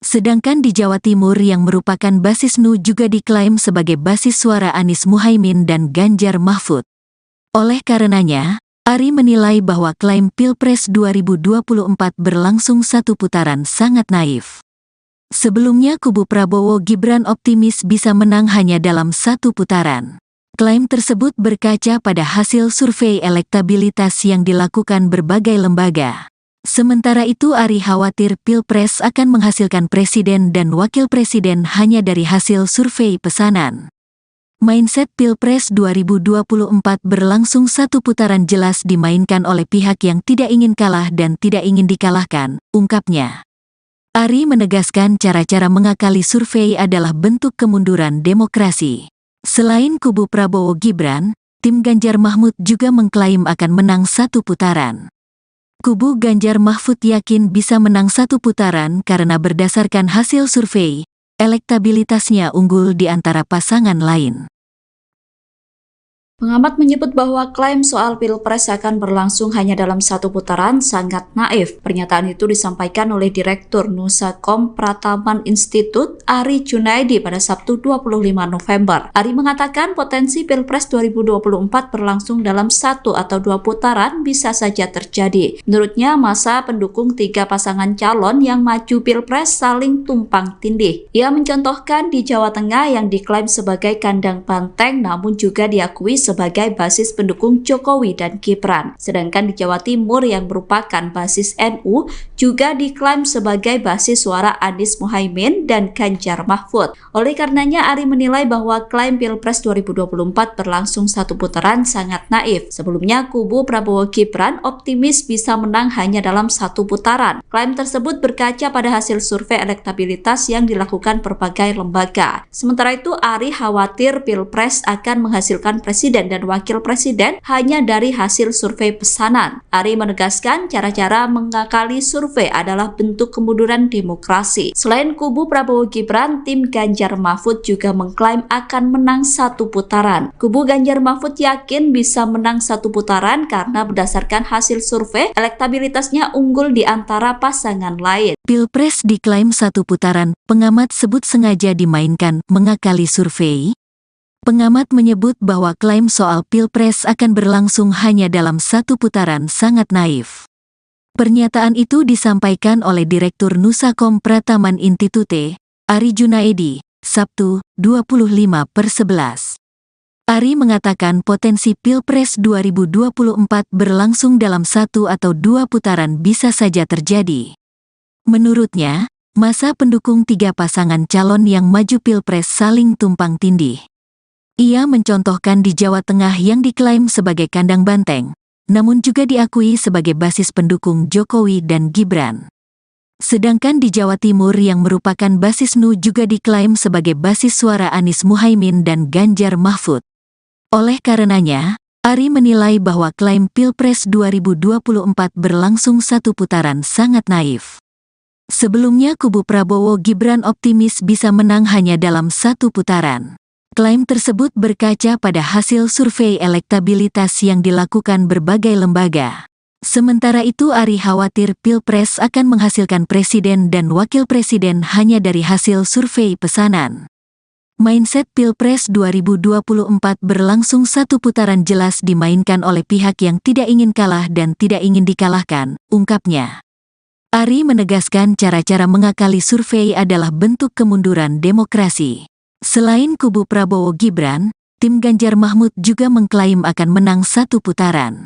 Sedangkan di Jawa Timur yang merupakan basis NU juga diklaim sebagai basis suara Anies Muhaimin dan Ganjar Mahfud. Oleh karenanya, Ari menilai bahwa klaim Pilpres 2024 berlangsung 1 putaran sangat naif. Sebelumnya kubu Prabowo Gibran optimis bisa menang hanya dalam 1 putaran. Klaim tersebut berkaca pada hasil survei elektabilitas yang dilakukan berbagai lembaga. Sementara itu Ari khawatir Pilpres akan menghasilkan presiden dan wakil presiden hanya dari hasil survei pesanan. Mindset Pilpres 2024 berlangsung 1 putaran jelas dimainkan oleh pihak yang tidak ingin kalah dan tidak ingin dikalahkan, ungkapnya. Ari menegaskan cara-cara mengakali survei adalah bentuk kemunduran demokrasi. Selain kubu Prabowo Gibran, tim Ganjar Mahfud juga mengklaim akan menang 1 putaran. Kubu Ganjar Mahfud yakin bisa menang 1 putaran karena berdasarkan hasil survei, elektabilitasnya unggul di antara pasangan lain. Pengamat menyebut bahwa klaim soal Pilpres akan berlangsung hanya dalam 1 putaran sangat naif. Pernyataan itu disampaikan oleh Direktur Nusakom Prataman Institut Ari Junaidi pada Sabtu 25 November. Ari mengatakan potensi Pilpres 2024 berlangsung dalam 1 atau 2 putaran bisa saja terjadi. Menurutnya, masa pendukung 3 pasangan calon yang maju Pilpres saling tumpang tindih. Ia mencontohkan di Jawa Tengah yang diklaim sebagai kandang banteng namun juga diakui sebagai basis pendukung Jokowi dan Gibran. Sedangkan di Jawa Timur yang merupakan basis NU juga diklaim sebagai basis suara Anies Muhaimin dan Ganjar Mahfud. Oleh karenanya Ari menilai bahwa klaim Pilpres 2024 berlangsung 1 putaran sangat naif. Sebelumnya kubu Prabowo Gibran optimis bisa menang hanya dalam 1 putaran. Klaim tersebut berkaca pada hasil survei elektabilitas yang dilakukan berbagai lembaga. Sementara itu Ari khawatir Pilpres akan menghasilkan presiden dan wakil presiden hanya dari hasil survei pesanan. Ari menegaskan cara-cara mengakali survei adalah bentuk kemunduran demokrasi. Selain kubu Prabowo Gibran, tim Ganjar Mahfud juga mengklaim akan menang 1 putaran. Kubu Ganjar Mahfud yakin bisa menang 1 putaran karena berdasarkan hasil survei, elektabilitasnya unggul di antara pasangan lain. Pilpres diklaim 1 putaran, pengamat sebut sengaja dimainkan mengakali survei. Pengamat menyebut bahwa klaim soal Pilpres akan berlangsung hanya dalam 1 putaran sangat naif. Pernyataan itu disampaikan oleh Direktur Nusakom Prataman Institute, Ari Junaidi, Sabtu, 25/11. Ari mengatakan potensi Pilpres 2024 berlangsung dalam 1 atau 2 putaran bisa saja terjadi. Menurutnya, masa pendukung 3 pasangan calon yang maju Pilpres saling tumpang tindih. Ia mencontohkan di Jawa Tengah yang diklaim sebagai kandang banteng, namun juga diakui sebagai basis pendukung Jokowi dan Gibran. Sedangkan di Jawa Timur yang merupakan basis NU juga diklaim sebagai basis suara Anies Muhaimin dan Ganjar Mahfud. Oleh karenanya, Ari menilai bahwa klaim Pilpres 2024 berlangsung 1 putaran sangat naif. Sebelumnya kubu Prabowo Gibran optimis bisa menang hanya dalam 1 putaran. Klaim tersebut berkaca pada hasil survei elektabilitas yang dilakukan berbagai lembaga. Sementara itu Ari khawatir Pilpres akan menghasilkan presiden dan wakil presiden hanya dari hasil survei pesanan. Mindset Pilpres 2024 berlangsung 1 putaran jelas dimainkan oleh pihak yang tidak ingin kalah dan tidak ingin dikalahkan, ungkapnya. Ari menegaskan cara-cara mengakali survei adalah bentuk kemunduran demokrasi. Selain kubu Prabowo Gibran, tim Ganjar Mahfud juga mengklaim akan menang 1 putaran.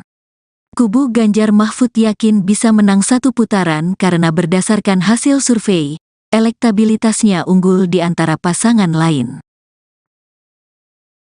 Kubu Ganjar Mahfud yakin bisa menang 1 putaran karena berdasarkan hasil survei, elektabilitasnya unggul di antara pasangan lain.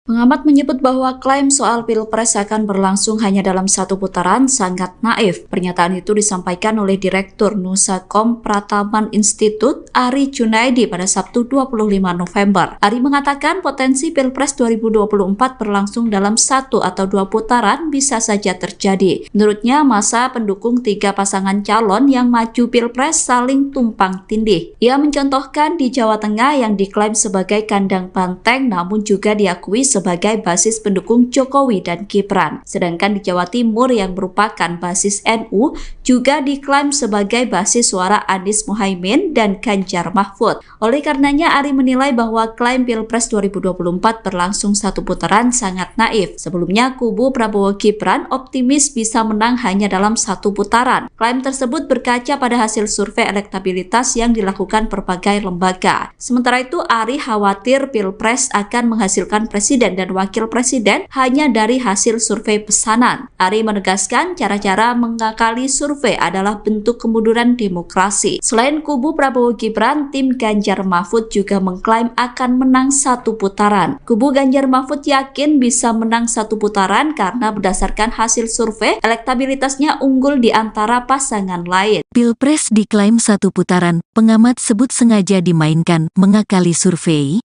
Pengamat menyebut bahwa klaim soal Pilpres akan berlangsung hanya dalam satu putaran sangat naif. Pernyataan itu disampaikan oleh Direktur Nusakom Prataman Institut Ari Junaidi pada Sabtu 25 November. Ari mengatakan potensi Pilpres 2024 berlangsung dalam satu atau dua putaran bisa saja terjadi. Menurutnya, masa pendukung tiga pasangan calon yang maju Pilpres saling tumpang tindih. Ia mencontohkan di Jawa Tengah yang diklaim sebagai kandang banteng namun juga diakui sebagai basis pendukung Jokowi dan Gibran. Sedangkan di Jawa Timur yang merupakan basis NU juga diklaim sebagai basis suara Anies Muhaimin dan Ganjar Mahfud. Oleh karenanya, Ari menilai bahwa klaim Pilpres 2024 berlangsung satu putaran sangat naif. Sebelumnya, kubu Prabowo Gibran optimis bisa menang hanya dalam satu putaran. Klaim tersebut berkaca pada hasil survei elektabilitas yang dilakukan berbagai lembaga. Sementara itu, Ari khawatir Pilpres akan menghasilkan presiden dan wakil presiden hanya dari hasil survei pesanan. Ari menegaskan cara-cara mengakali survei adalah bentuk kemunduran demokrasi. Selain kubu Prabowo Gibran, tim Ganjar Mahfud juga mengklaim akan menang satu putaran. Kubu Ganjar Mahfud yakin bisa menang satu putaran karena berdasarkan hasil survei, elektabilitasnya unggul di antara pasangan lain. Pilpres diklaim satu putaran, pengamat sebut sengaja dimainkan, mengakali survei.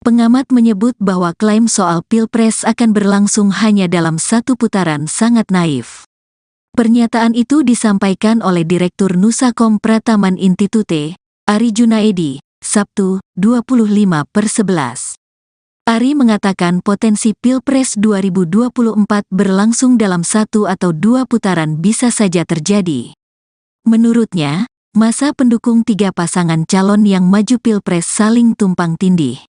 Pengamat menyebut bahwa klaim soal Pilpres akan berlangsung hanya dalam satu putaran sangat naif. Pernyataan itu disampaikan oleh Direktur Nusakom Prataman Institute, Ari Junaidi, Sabtu, 25/11. Ari mengatakan potensi Pilpres 2024 berlangsung dalam satu atau dua putaran bisa saja terjadi. Menurutnya, masa pendukung tiga pasangan calon yang maju Pilpres saling tumpang tindih.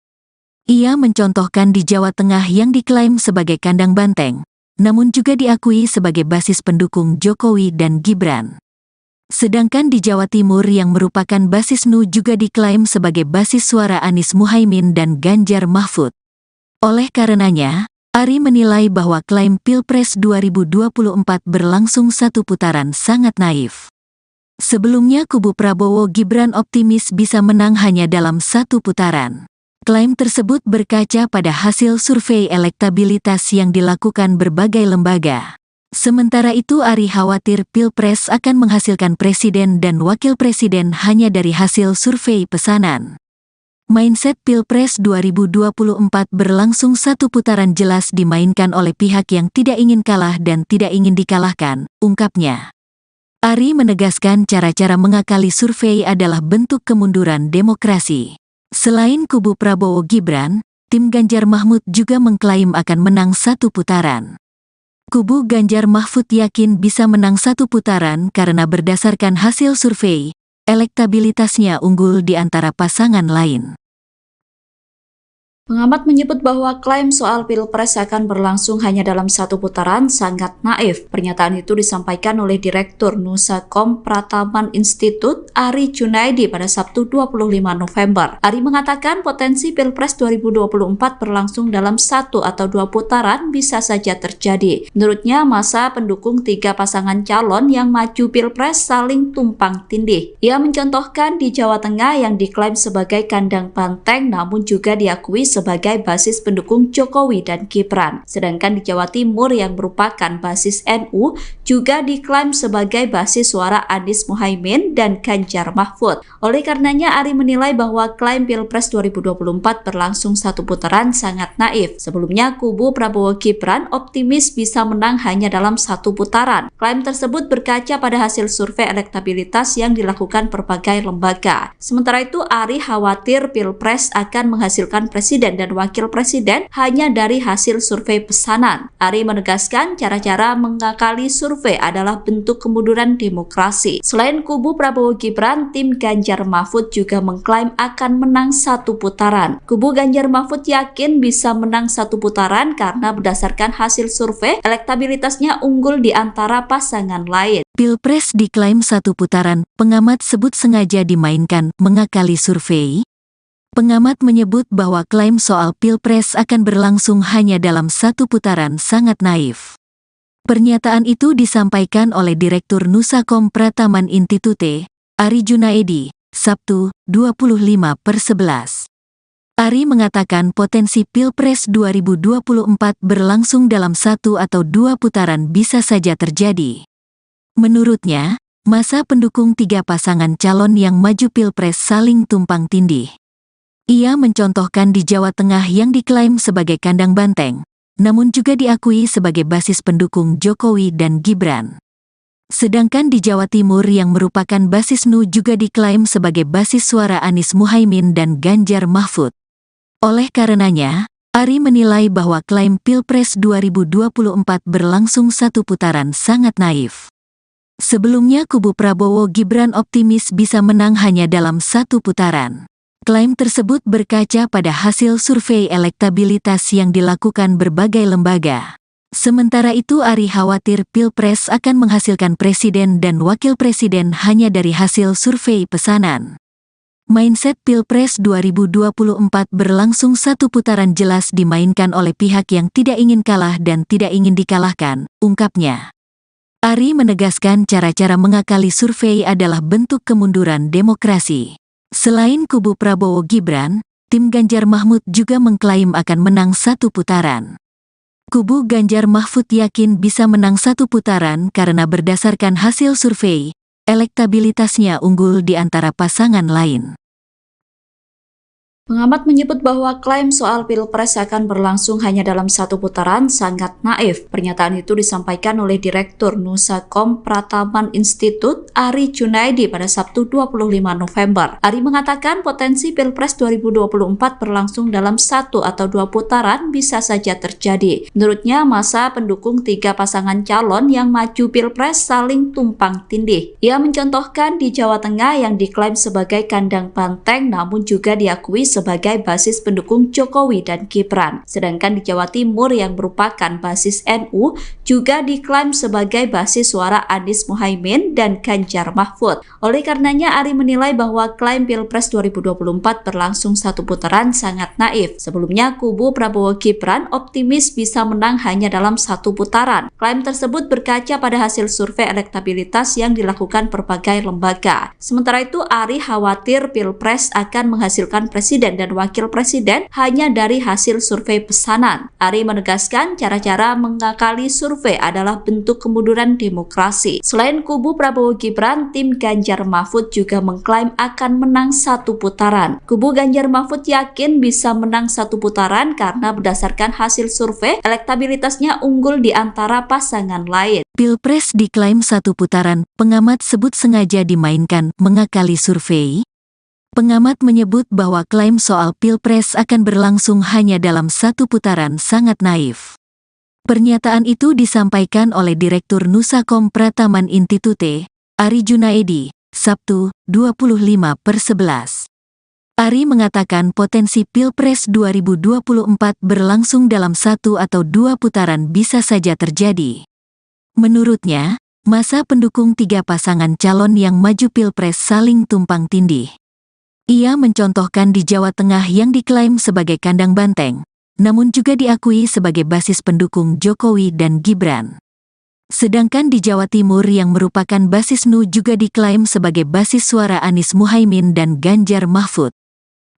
Ia mencontohkan di Jawa Tengah yang diklaim sebagai kandang banteng, namun juga diakui sebagai basis pendukung Jokowi dan Gibran. Sedangkan di Jawa Timur yang merupakan basis NU juga diklaim sebagai basis suara Anies Muhaimin dan Ganjar Mahfud. Oleh karenanya, Ari menilai bahwa klaim Pilpres 2024 berlangsung satu putaran sangat naif. Sebelumnya kubu Prabowo Gibran optimis bisa menang hanya dalam satu putaran. Klaim tersebut berkaca pada hasil survei elektabilitas yang dilakukan berbagai lembaga. Sementara itu, Ari khawatir Pilpres akan menghasilkan presiden dan wakil presiden hanya dari hasil survei pesanan. Mindset Pilpres 2024 berlangsung satu putaran jelas dimainkan oleh pihak yang tidak ingin kalah dan tidak ingin dikalahkan, ungkapnya. Ari menegaskan cara-cara mengakali survei adalah bentuk kemunduran demokrasi. Selain kubu Prabowo Gibran, tim Ganjar Mahfud juga mengklaim akan menang satu putaran. Kubu Ganjar Mahfud yakin bisa menang satu putaran karena berdasarkan hasil survei, elektabilitasnya unggul di antara pasangan lain. Pengamat menyebut bahwa klaim soal Pilpres akan berlangsung hanya dalam satu putaran sangat naif. Pernyataan itu disampaikan oleh Direktur Nusakom Prataman Institut Ari Junaidi pada Sabtu 25 November. Ari mengatakan potensi Pilpres 2024 berlangsung dalam satu atau dua putaran bisa saja terjadi. Menurutnya, masa pendukung tiga pasangan calon yang maju Pilpres saling tumpang tindih. Ia mencontohkan di Jawa Tengah yang diklaim sebagai kandang banteng namun juga diakui sebagai basis pendukung Jokowi dan Gibran. Sedangkan di Jawa Timur yang merupakan basis NU juga diklaim sebagai basis suara Anies Muhaimin dan Ganjar Mahfud. Oleh karenanya, Ari menilai bahwa klaim Pilpres 2024 berlangsung satu putaran sangat naif. Sebelumnya, kubu Prabowo Gibran optimis bisa menang hanya dalam satu putaran. Klaim tersebut berkaca pada hasil survei elektabilitas yang dilakukan berbagai lembaga. Sementara itu, Ari khawatir Pilpres akan menghasilkan presiden dan wakil presiden hanya dari hasil survei pesanan. Ari menegaskan cara-cara mengakali survei adalah bentuk kemunduran demokrasi. Selain kubu Prabowo Gibran, tim Ganjar Mahfud juga mengklaim akan menang satu putaran. Kubu Ganjar Mahfud yakin bisa menang satu putaran karena berdasarkan hasil survei, elektabilitasnya unggul di antara pasangan lain. Pilpres diklaim satu putaran, pengamat sebut sengaja dimainkan, mengakali survei. Pengamat menyebut bahwa klaim soal Pilpres akan berlangsung hanya dalam satu putaran sangat naif. Pernyataan itu disampaikan oleh Direktur Nusakom Prataman Institute, Ari Junaidi, Sabtu, 25/11. Ari mengatakan potensi Pilpres 2024 berlangsung dalam 1 atau 2 putaran bisa saja terjadi. Menurutnya, masa pendukung 3 pasangan calon yang maju Pilpres saling tumpang tindih. Ia mencontohkan di Jawa Tengah yang diklaim sebagai kandang banteng, namun juga diakui sebagai basis pendukung Jokowi dan Gibran. Sedangkan di Jawa Timur yang merupakan basis NU juga diklaim sebagai basis suara Anies Muhaimin dan Ganjar Mahfud. Oleh karenanya, Ari menilai bahwa klaim Pilpres 2024 berlangsung 1 putaran sangat naif. Sebelumnya kubu Prabowo Gibran optimis bisa menang hanya dalam 1 putaran. Klaim tersebut berkaca pada hasil survei elektabilitas yang dilakukan berbagai lembaga. Sementara itu Ari khawatir Pilpres akan menghasilkan presiden dan wakil presiden hanya dari hasil survei pesanan. Mindset Pilpres 2024 berlangsung 1 putaran jelas dimainkan oleh pihak yang tidak ingin kalah dan tidak ingin dikalahkan, ungkapnya. Ari menegaskan cara-cara mengakali survei adalah bentuk kemunduran demokrasi. Selain kubu Prabowo Gibran, tim Ganjar Mahfud juga mengklaim akan menang 1 putaran. Kubu Ganjar Mahfud yakin bisa menang 1 putaran karena berdasarkan hasil survei, elektabilitasnya unggul di antara pasangan lain. Pengamat menyebut bahwa klaim soal Pilpres akan berlangsung hanya dalam 1 putaran sangat naif. Pernyataan itu disampaikan oleh Direktur Nusakom Prataman Institut Ari Junaidi pada Sabtu 25 November. Ari mengatakan potensi Pilpres 2024 berlangsung dalam 1 atau 2 putaran bisa saja terjadi. Menurutnya, masa pendukung 3 pasangan calon yang maju Pilpres saling tumpang tindih. Ia mencontohkan di Jawa Tengah yang diklaim sebagai kandang banteng namun juga diakui sebagai basis pendukung Jokowi dan Gibran. Sedangkan di Jawa Timur yang merupakan basis NU juga diklaim sebagai basis suara Anies Muhaimin dan Ganjar Mahfud. Oleh karenanya Ari menilai bahwa klaim Pilpres 2024 berlangsung 1 putaran sangat naif. Sebelumnya kubu Prabowo Gibran optimis bisa menang hanya dalam 1 putaran. Klaim tersebut berkaca pada hasil survei elektabilitas yang dilakukan berbagai lembaga. Sementara itu Ari khawatir Pilpres akan menghasilkan presiden dan wakil presiden hanya dari hasil survei pesanan. Ari menegaskan cara-cara mengakali survei adalah bentuk kemunduran demokrasi. Selain kubu Prabowo Gibran, tim Ganjar Mahfud juga mengklaim akan menang 1 putaran. Kubu Ganjar Mahfud yakin bisa menang 1 putaran karena berdasarkan hasil survei, elektabilitasnya unggul di antara pasangan lain. Pilpres diklaim 1 putaran, pengamat sebut sengaja dimainkan mengakali survei. Pengamat menyebut bahwa klaim soal Pilpres akan berlangsung hanya dalam 1 putaran sangat naif. Pernyataan itu disampaikan oleh Direktur Nusakom Prataman Institute, Ari Junaidi, Sabtu, 25/11. Ari mengatakan potensi Pilpres 2024 berlangsung dalam 1 atau 2 putaran bisa saja terjadi. Menurutnya, masa pendukung 3 pasangan calon yang maju Pilpres saling tumpang tindih. Ia mencontohkan di Jawa Tengah yang diklaim sebagai kandang banteng, namun juga diakui sebagai basis pendukung Jokowi dan Gibran. Sedangkan di Jawa Timur yang merupakan basis NU juga diklaim sebagai basis suara Anies Muhaimin dan Ganjar Mahfud.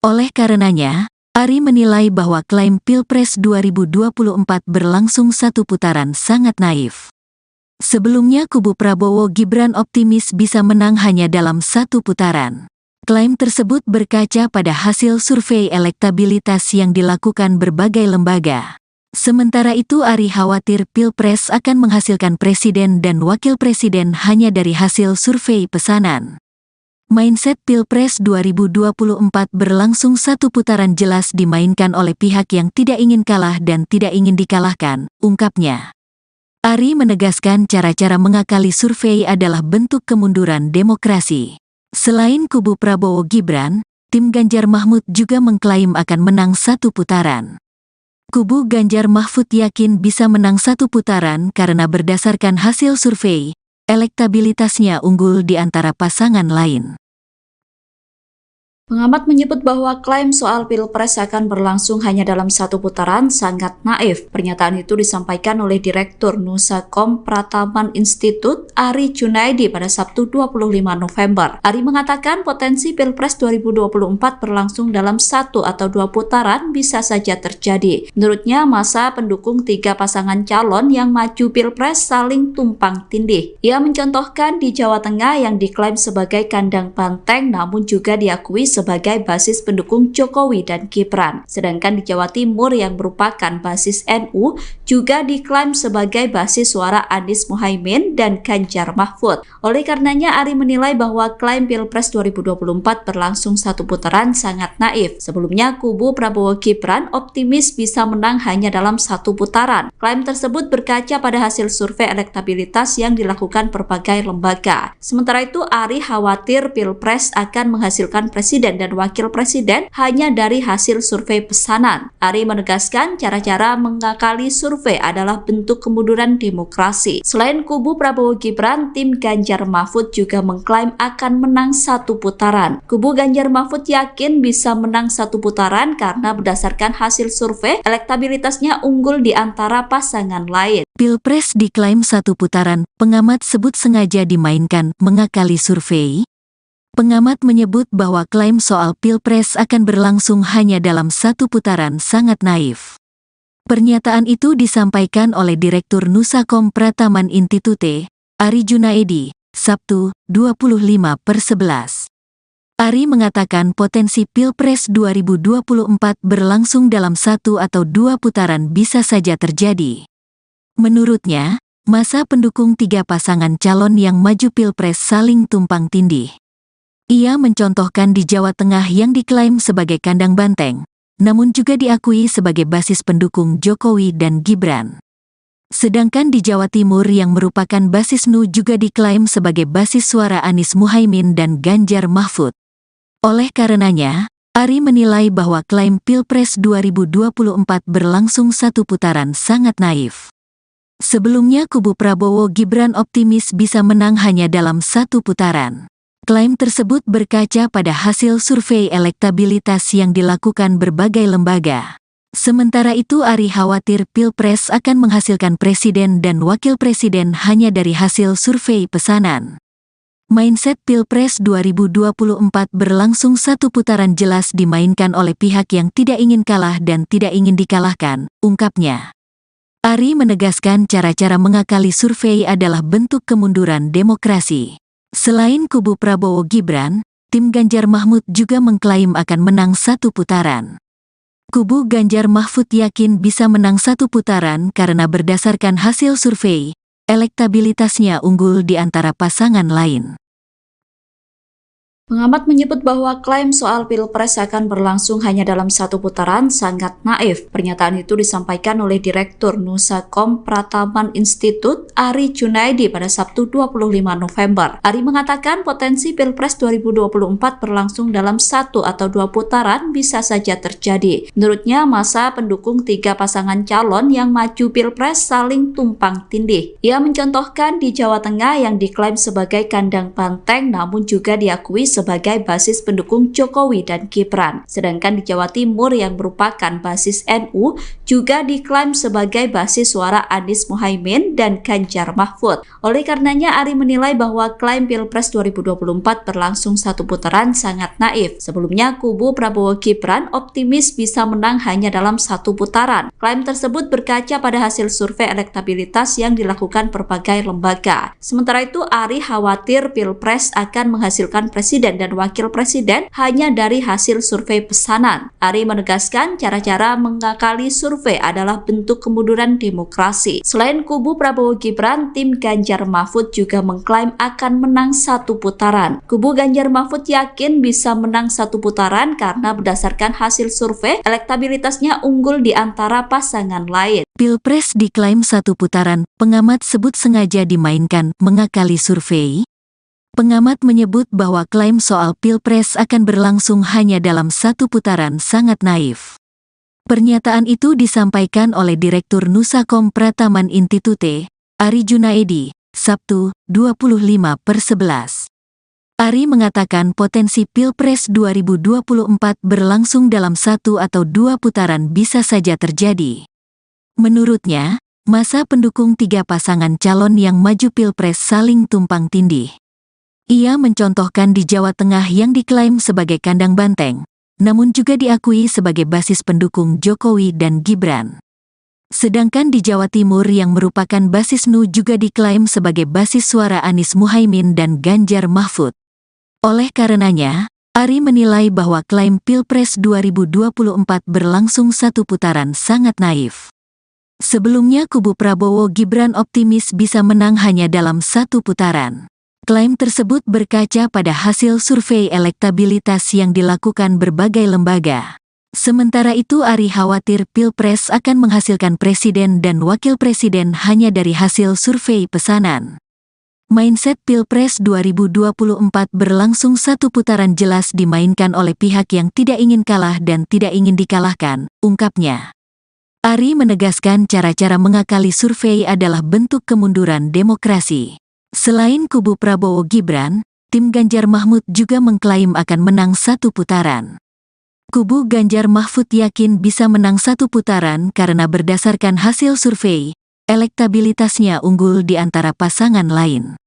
Oleh karenanya, Ari menilai bahwa klaim Pilpres 2024 berlangsung 1 putaran sangat naif. Sebelumnya kubu Prabowo Gibran optimis bisa menang hanya dalam 1 putaran. Klaim tersebut berkaca pada hasil survei elektabilitas yang dilakukan berbagai lembaga. Sementara itu Ari khawatir Pilpres akan menghasilkan presiden dan wakil presiden hanya dari hasil survei pesanan. Mindset Pilpres 2024 berlangsung 1 putaran jelas dimainkan oleh pihak yang tidak ingin kalah dan tidak ingin dikalahkan, ungkapnya. Ari menegaskan cara-cara mengakali survei adalah bentuk kemunduran demokrasi. Selain kubu Prabowo Gibran, tim Ganjar Mahfud juga mengklaim akan menang 1 putaran. Kubu Ganjar Mahfud yakin bisa menang 1 putaran karena berdasarkan hasil survei, elektabilitasnya unggul di antara pasangan lain. Pengamat menyebut bahwa klaim soal Pilpres akan berlangsung hanya dalam satu putaran sangat naif. Pernyataan itu disampaikan oleh Direktur Nusakom Prataman Institut Ari Junaidi pada Sabtu 25 November. Ari mengatakan potensi Pilpres 2024 berlangsung dalam satu atau dua putaran bisa saja terjadi. Menurutnya, masa pendukung tiga pasangan calon yang maju Pilpres saling tumpang tindih. Ia mencontohkan di Jawa Tengah yang diklaim sebagai kandang banteng namun juga diakui sebagai basis pendukung Jokowi dan Gibran. Sedangkan di Jawa Timur yang merupakan basis NU juga diklaim sebagai basis suara Anies Muhaimin dan Ganjar Mahfud. Oleh karenanya, Ari menilai bahwa klaim Pilpres 2024 berlangsung satu putaran sangat naif. Sebelumnya, kubu Prabowo Gibran optimis bisa menang hanya dalam satu putaran. Klaim tersebut berkaca pada hasil survei elektabilitas yang dilakukan berbagai lembaga. Sementara itu, Ari khawatir Pilpres akan menghasilkan presiden dan wakil presiden hanya dari hasil survei pesanan. Ari menegaskan cara-cara mengakali survei adalah bentuk kemunduran demokrasi. Selain kubu Prabowo Gibran, tim Ganjar Mahfud juga mengklaim akan menang satu putaran. Kubu Ganjar Mahfud yakin bisa menang satu putaran karena berdasarkan hasil survei, elektabilitasnya unggul di antara pasangan lain. Pilpres diklaim satu putaran, pengamat sebut sengaja dimainkan, mengakali survei. Pengamat menyebut bahwa klaim soal Pilpres akan berlangsung hanya dalam satu putaran sangat naif. Pernyataan itu disampaikan oleh Direktur Nusakom Prataman Institute, Ari Junaidi, Sabtu, 25/11. Ari mengatakan potensi Pilpres 2024 berlangsung dalam satu atau dua putaran bisa saja terjadi. Menurutnya, masa pendukung tiga pasangan calon yang maju Pilpres saling tumpang tindih. Ia mencontohkan di Jawa Tengah yang diklaim sebagai kandang banteng, namun juga diakui sebagai basis pendukung Jokowi dan Gibran. Sedangkan di Jawa Timur yang merupakan basis NU juga diklaim sebagai basis suara Anies Muhaimin dan Ganjar Mahfud. Oleh karenanya, Ari menilai bahwa klaim Pilpres 2024 berlangsung satu putaran sangat naif. Sebelumnya kubu Prabowo Gibran optimis bisa menang hanya dalam satu putaran. Klaim tersebut berkaca pada hasil survei elektabilitas yang dilakukan berbagai lembaga. Sementara itu, Ari khawatir Pilpres akan menghasilkan presiden dan wakil presiden hanya dari hasil survei pesanan. Mindset Pilpres 2024 berlangsung satu putaran jelas dimainkan oleh pihak yang tidak ingin kalah dan tidak ingin dikalahkan, ungkapnya. Ari menegaskan cara-cara mengakali survei adalah bentuk kemunduran demokrasi. Selain kubu Prabowo Gibran, tim Ganjar Mahfud juga mengklaim akan menang satu putaran. Kubu Ganjar Mahfud yakin bisa menang satu putaran karena berdasarkan hasil survei, elektabilitasnya unggul di antara pasangan lain. Pengamat menyebut bahwa klaim soal Pilpres akan berlangsung hanya dalam satu putaran sangat naif. Pernyataan itu disampaikan oleh Direktur Nusakom Prataman Institut Ari Junaidi pada Sabtu 25 November. Ari mengatakan potensi Pilpres 2024 berlangsung dalam satu atau dua putaran bisa saja terjadi. Menurutnya, masa pendukung tiga pasangan calon yang maju Pilpres saling tumpang tindih. Ia mencontohkan di Jawa Tengah yang diklaim sebagai kandang banteng namun juga diakui sebagai basis pendukung Jokowi dan Gibran. Sedangkan di Jawa Timur yang merupakan basis NU juga diklaim sebagai basis suara Anies Muhaimin dan Ganjar Mahfud. Oleh karenanya, Ari menilai bahwa klaim Pilpres 2024 berlangsung satu putaran sangat naif. Sebelumnya, kubu Prabowo Gibran optimis bisa menang hanya dalam satu putaran. Klaim tersebut berkaca pada hasil survei elektabilitas yang dilakukan berbagai lembaga. Sementara itu, Ari khawatir Pilpres akan menghasilkan presiden dan wakil presiden hanya dari hasil survei pesanan. Ari menegaskan cara-cara mengakali survei adalah bentuk kemunduran demokrasi. Selain kubu Prabowo Gibran, tim Ganjar Mahfud juga mengklaim akan menang satu putaran. Kubu Ganjar Mahfud yakin bisa menang satu putaran karena berdasarkan hasil survei, elektabilitasnya unggul di antara pasangan lain. Pilpres diklaim satu putaran, pengamat sebut sengaja dimainkan, mengakali survei. Pengamat menyebut bahwa klaim soal Pilpres akan berlangsung hanya dalam satu putaran sangat naif. Pernyataan itu disampaikan oleh Direktur Nusakom Prataman Institute, Ari Junaidi, Sabtu, 25/11. Ari mengatakan potensi Pilpres 2024 berlangsung dalam 1 atau 2 putaran bisa saja terjadi. Menurutnya, masa pendukung 3 pasangan calon yang maju Pilpres saling tumpang tindih. Ia mencontohkan di Jawa Tengah yang diklaim sebagai kandang banteng, namun juga diakui sebagai basis pendukung Jokowi dan Gibran. Sedangkan di Jawa Timur yang merupakan basis NU juga diklaim sebagai basis suara Anies Muhaimin dan Ganjar Mahfud. Oleh karenanya, Ari menilai bahwa klaim Pilpres 2024 berlangsung 1 putaran sangat naif. Sebelumnya kubu Prabowo Gibran optimis bisa menang hanya dalam 1 putaran. Klaim tersebut berkaca pada hasil survei elektabilitas yang dilakukan berbagai lembaga. Sementara itu Ari khawatir Pilpres akan menghasilkan presiden dan wakil presiden hanya dari hasil survei pesanan. Mindset Pilpres 2024 berlangsung 1 putaran jelas dimainkan oleh pihak yang tidak ingin kalah dan tidak ingin dikalahkan, ungkapnya. Ari menegaskan cara-cara mengakali survei adalah bentuk kemunduran demokrasi. Selain kubu Prabowo Gibran, tim Ganjar Mahfud juga mengklaim akan menang 1 putaran. Kubu Ganjar Mahfud yakin bisa menang 1 putaran karena berdasarkan hasil survei, elektabilitasnya unggul di antara pasangan lain.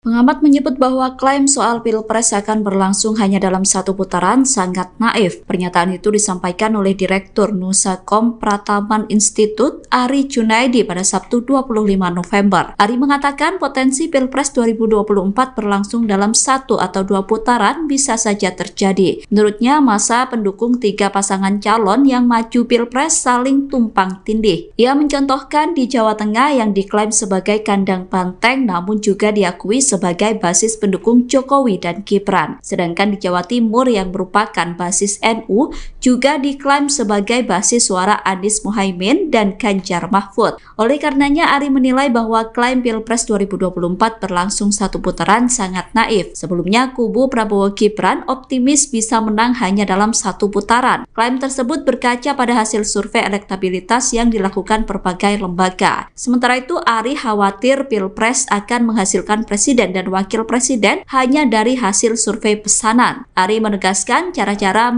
Pengamat menyebut bahwa klaim soal Pilpres akan berlangsung hanya dalam 1 putaran sangat naif. Pernyataan itu disampaikan oleh Direktur Nusakom Prataman Institut Ari Junaidi pada Sabtu 25 November. Ari mengatakan potensi Pilpres 2024 berlangsung dalam 1 atau 2 putaran bisa saja terjadi. Menurutnya, masa pendukung 3 pasangan calon yang maju Pilpres saling tumpang tindih. Ia mencontohkan di Jawa Tengah yang diklaim sebagai kandang banteng namun juga diakui sebagai basis pendukung Jokowi dan Gibran. Sedangkan di Jawa Timur yang merupakan basis NU juga diklaim sebagai basis suara Anies Muhaimin dan Ganjar Mahfud. Oleh karenanya Ari menilai bahwa klaim Pilpres 2024 berlangsung 1 putaran sangat naif. Sebelumnya kubu Prabowo Gibran optimis bisa menang hanya dalam 1 putaran. Klaim tersebut berkaca pada hasil survei elektabilitas yang dilakukan berbagai lembaga. Sementara itu Ari khawatir Pilpres akan menghasilkan presiden dan wakil presiden hanya dari hasil survei pesanan. Ari menegaskan cara-cara